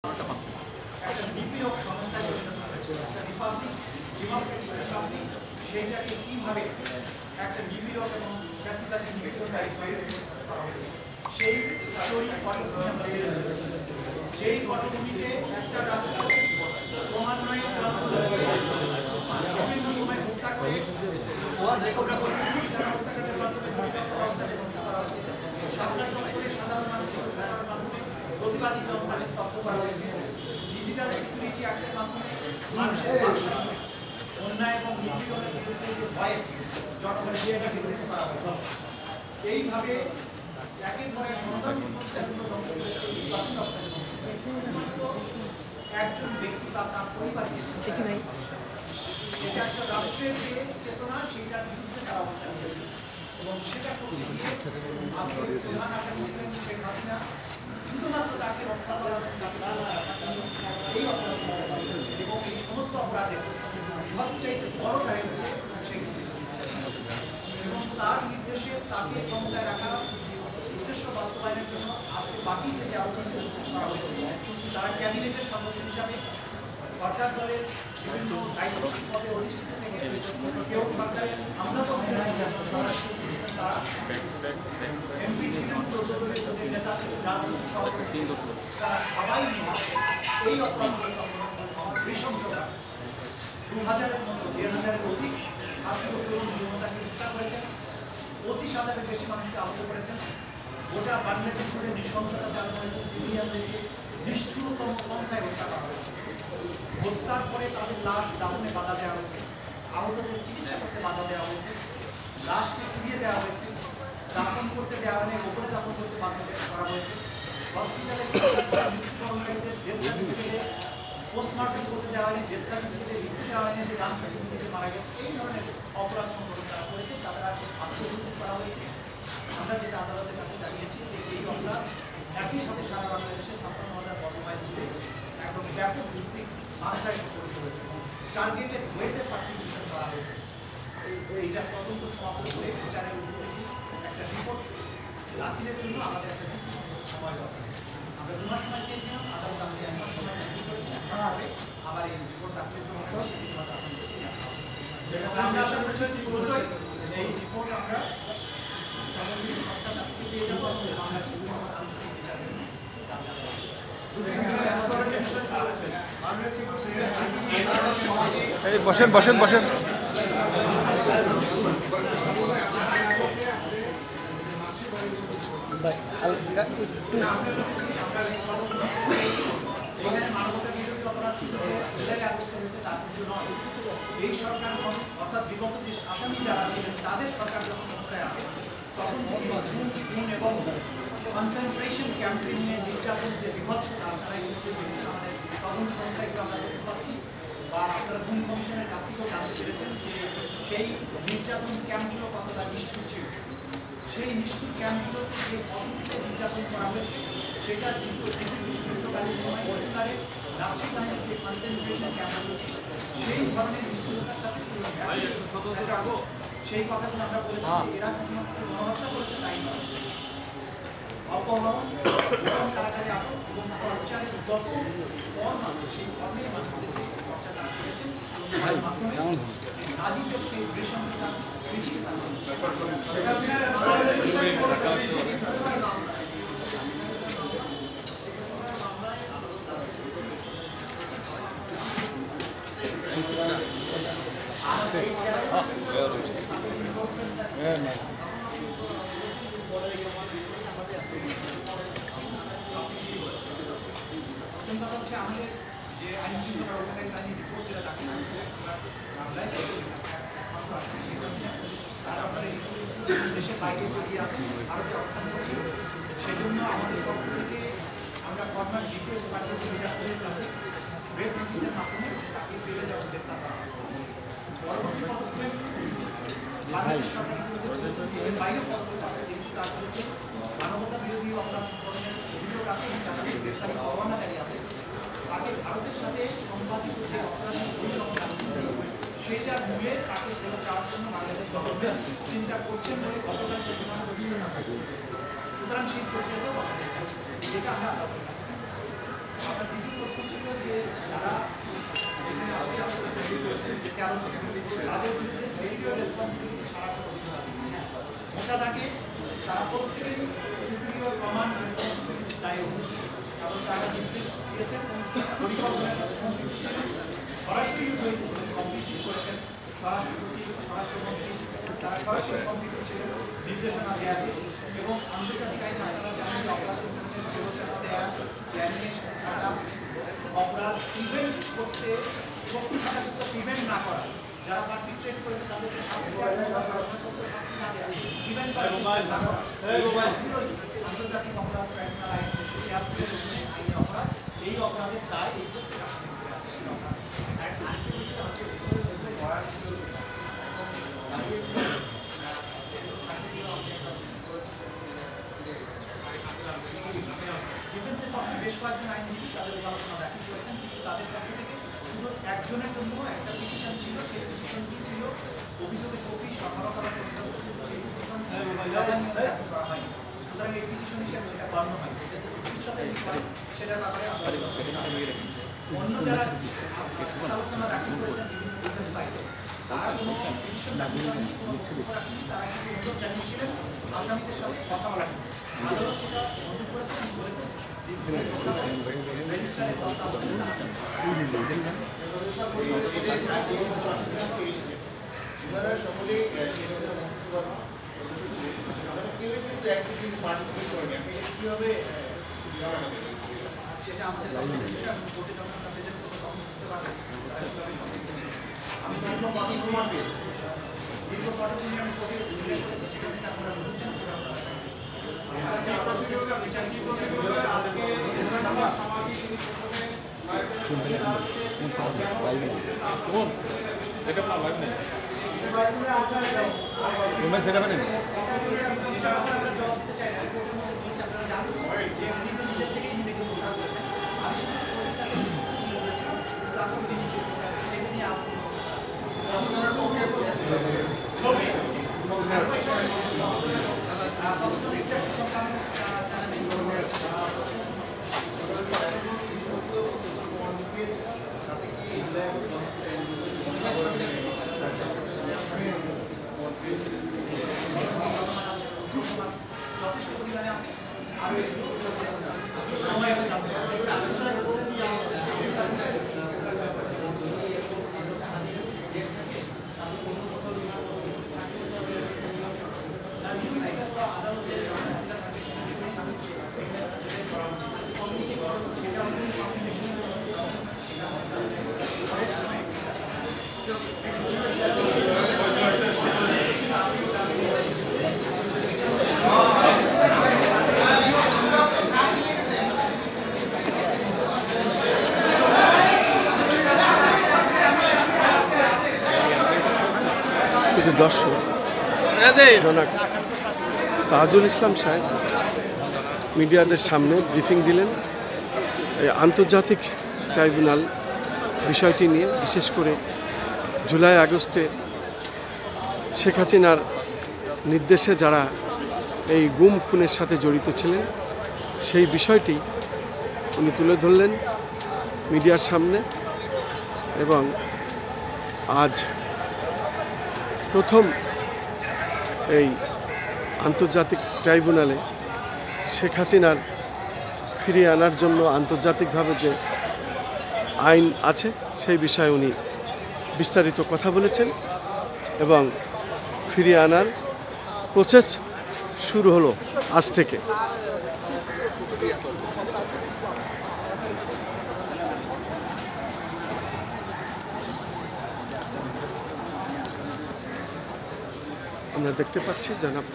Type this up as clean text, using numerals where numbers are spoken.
একটা নিপীড়ক সংস্থায় পরিণত হয়েছে, একটা রিপাবলিক রিপাবলিক সেইটাকে কিভাবে একটা নিপীড়ক এবং ফ্যাসিবাদী করা হয়েছে সেই যেই পটভূমিতে একটা রাষ্ট্র ক্রমান্বয়ে বিভিন্ন সময় হত্যা করে হত্যাকাণ্ডের মাধ্যমে সাধারণ মানুষের মাধ্যমে প্রতিবাদী জনতাকে স্তব্ধ করা হয়েছে। ডিজিটাল সিকিউরিটি অ্যাক্টের মাধ্যমে মানুষের অন্যায় এবং নিপীড়নের বিরুদ্ধে যে ভয়েস জনগণের সেটা বিরোধিতা করা হয়েছে। এইভাবে একের পর এক একজন ব্যক্তি বা তার পরিবারকে এটা একটা রাষ্ট্রের যে চেতনা সেটার বিরুদ্ধে তারা অবস্থান নিয়েছে এবং সেটা করতে গিয়ে প্রধান আসামি ছিলেন শেখ হাসিনা। শুধুমাত্র তাকে রক্ষা করার এই অপরাধ এবং এই সমস্ত অপরাধের সবচাইতে বড় দায় হচ্ছে শেখ হাসিনা এবং তার নির্দেশে তাকে ক্ষমতায় রাখার উদ্দেশ্য বাস্তবায়নের জন্য আজকে বাকি যে আবেদন করা হয়েছে তারা ক্যাবিনেটের সদস্য হিসাবে সরকার দলের বিভিন্ন দায়িত্ব পদে অধিষ্ঠিত থেকে কেউ সরকারের আমরা তো তারা এমপি ছিলেন, নেতা ছিলেন, রাজনৈতিক সভাপতি, তারা সবাই এই অপরাধগুলো নৃশংসতা 2000-এর মতো 1500-এর অধিক ছাত্র যুবতাকে হত্যা করেছেন, 25,000-এর বেশি মানুষকে আহত করেছেন। গোটা বাংলাদেশ জুড়ে নৃশংসতা চালানো হয়েছে, সিভিলিয়ানদেরকে নিষ্ঠুরতম পন্থায় হত্যা করা হয়েছে। হত্যার পরে তাদের লাশ দাফনে বাধা দেওয়া হয়েছে, আহতদের চিকিৎসা করতে বাধা দেওয়া হয়েছে, লাশকে ফিরিয়ে দেওয়া হয়েছে, দাফন করতে দেওয়া হয়নি, গোপনে দাফন করতে বাধ্য করা হয়েছে। হসপিটালে মৃত্যুবরণকারীদের ডেথ সার্টিফিকেটে পোস্টমর্টম করতে দেওয়া হয়নি, ডেথ সার্টিফিকেটে লিখতে দেওয়া হয়নি যে ডান সার্টিফিকেটে মারা গেছে। এই ধরনের অপরাধ সম্পর্কে তারা করেছে, তাদের আত্মসমর্পণ করা হয়েছে। আমরা যেটা আদালতের কাছে জানিয়েছি যে এই অপরাধ একই সাথে সারা বাংলাদেশে 56,000 বর্গমাইল জুড়ে একদম ব্যাপক ভিত্তিক মাত্রায় পরিণত হয়েছে এবং টার্গেটেড ওয়েতে পার্সিকিউশন করা হয়েছে। এইটা তদন্ত সমাপ্ত করে বিচারের উপরে একটা রিপোর্ট দাখিলের জন্য আমাদের একটা সময় দরকার। আমরা 2 মাস সময় চেয়েছিলাম, আদালত আমাদের 1 মাস সময় হবে আবার এই রিপোর্ট দাখিলের জন্য আমরা আশা করছি এই রিপোর্ট আমরা সংস্থার কাছ থেকে পেয়ে যাবো। বসেন বসেন বসেন। এই সরকার অর্থাৎ বিগত যে আসামি যারা ছিলেন তাদের সরকার যখন ক্ষমতায় আসে তখন এবং কনসেন্ট্রেশন ক্যাম্পে নিয়ে নির্যাতন যে বিভৎসতা তারা আমাদের তদন্ত সংস্থায় আমরা দেখতে পাচ্ছি বা আপনারা ধুম কমিশনের কাছ থেকেও জানতে পেরেছেন যে সেই নির্যাতন ক্যাম্পগুলো কতটা নিষ্ঠুর ছিল। সেই নিষ্ঠুর ক্যাম্পগুলোতে যে পদ্ধতিতে নির্যাতন করা হয়েছে সেটা কিন্তু যুদ্ধকালীন সময় পরিবারে রাজশাহী বাহিনীর যে কনসেন্ট্রেশন ক্যাম্পগুলো ছিল সেই ধরনের নিষ্ঠুরতার সাথে সেই কথাগুলো আমরা বলেছি এরা শুধুমাত্র গণহত্যা করেছে তাই নয়, অপহরণ এবং কারাগারে আটক এবং টর্চারের যত ফর্ম আছে সেই ফর্মে মানুষদেরকে টর্চার তারা করেছেন তার মাধ্যমে নারীদের সেই নৃশংসতার সৃষ্টি হচ্ছে আমাদের যে আইন শৃঙ্খলা রক্ষাকারী বাহিনীর রিপোর্ট যেটা দাখিল হয়েছে বাংলায় দেশের বাইরে বেরিয়ে আছে, ভারতে অবস্থান করছে। সেজন্য আমাদের পক্ষ থেকে আমরা ফরমাল রিকোয়েস্ট পাঠিয়েছি বিচারপতির কাছে রেড নোটিসের মাধ্যমে তাকে পেলে যাওয়ার গ্রেপ্তার করা হবে। পরবর্তী পদক্ষেপ বাংলাদেশ সরকারের এর বাইরে পদক্ষেপ আছে, যেহেতু তার বিরুদ্ধে মানবতা বিরোধী অপরাধ সংগঠনের অভিযোগ আছে এবং তার কাছে গ্রেপ্তারি পরোয়ানাকারী আছে। তাকে ভারতের সাথে সম্পাদিত যে অপরাধের পরিসংখ্যান সেটা মূলে তাকে ফেরত যাওয়ার জন্য বাংলাদেশ গভর্নমেন্ট চিন্তা করছেন বলে গতকাল প্রতিমান করিতে না থাকে। সুতরাং সেই প্রক্রিয়াতেও বাংলাদেশ যেটা আমরা আপনার দ্বিতীয় প্রশ্ন ছিল যে যারা এখানে আজকে আপনাদের তৈরি করেছেন যে 13 তাদের বিরুদ্ধে সিভিল রেসপন্সিবিলিটি ছাড়া কোনো কিছু আছে কিনা। মোটা দাগে তারা প্রত্যেকেই সুপিরিয়র কমান্ড রেসপন্সিবিলিটি দায়ী, কারণ তারা নির্দেশ দিয়েছেন পরিকল্পনার সরাসরি কমপ্লিট করেছেন স্বরাষ্ট্রমন্ত্রী, তারা সরাসরি কমপ্লিট ছিলেন নির্দেশনা দেওয়াতে এবং আন্তর্জাতিক আইন আপনারা জানেন যে অপরাধ প্ররোচনা দেওয়া, প্ল্যানিং করা, অপরাধ প্রিভেন্ট করতে এবং সাথে সাথে প্রিভেন্ট না করা, যারা পারপিট্রেট করেছে তাদেরকে শাস্তি দেওয়া না দেওয়া, প্রিভেন্ট করা না করা, আন্তর্জাতিক অপরাধ ট্রাইব্যুনাল আইন 1973 আইনে অপরাধ, এই অপরাধের দায় এই ক্ষেত্রে রাষ্ট্রপতির আছে। ডিফেন্সের পক্ষে বেশ কয়েকজন আইনজীবী তাদের আলোচনা দাখিল করেছেন, কিন্তু তাদের কাছ থেকে শুধু একজনের জন্য একটা পিটিশন ছিল, সেই পিটিশনটি ছিল অভিযোগের কপি সরবরাহ করা পর্যন্ত সেই পিটিশন দাখিল করা হয়নি। সুতরাং এই পিটিশন হিসেবে সেটা গণ্য হয়, ভবিষ্যতে সেটার ব্যাপারে অন্য যারা আলোচনা দাখিল করেছেন বিভিন্ন ডিফেন্স সাইটে তারা কোনো পিটিশন দাখিল করেনি, তারা কিন্তু অনুরোধ জানিয়েছিলেন আসামিদের সাথে কথা বলার জন্য। আদালত সেটা মঞ্জুর করেছেন, বলেছেন রেজিস্ট্রারে কথা বলেন না। সকলেই কিভাবে সেটা আমাদের কোর্টে যখন আমরা প্রেজেন্ট করবো তখন বুঝতে পারবেন। আমি বিভিন্ন প্রমাণ পেয়েছি, দীর্ঘ পটভূমি আমি কোর্টে উল্লেখ করেছি, সেখান থেকে আপনারা বুঝেছেন। দর্শক জনাব তাজুল ইসলাম সাহেব মিডিয়াদের সামনে ব্রিফিং দিলেন আন্তর্জাতিক ট্রাইব্যুনাল বিষয়টি নিয়ে, বিশেষ করে জুলাই আগস্টে শেখ হাসিনার নির্দেশে যারা এই গুম খুনের সাথে জড়িত ছিলেন সেই বিষয়টি উনি তুলে ধরলেন মিডিয়ার সামনে। এবং আজ প্রথম এই আন্তর্জাতিক ট্রাইব্যুনালে শেখ হাসিনার ফিরিয়ে আনার জন্য আন্তর্জাতিকভাবে যে আইন আছে সেই বিষয়ে উনি বিস্তারিত কথা বলেছেন এবং ফিরিয়ে আনার প্রসেস শুরু হলো আজ থেকে। আমরা দেখতে পাচ্ছি জনাব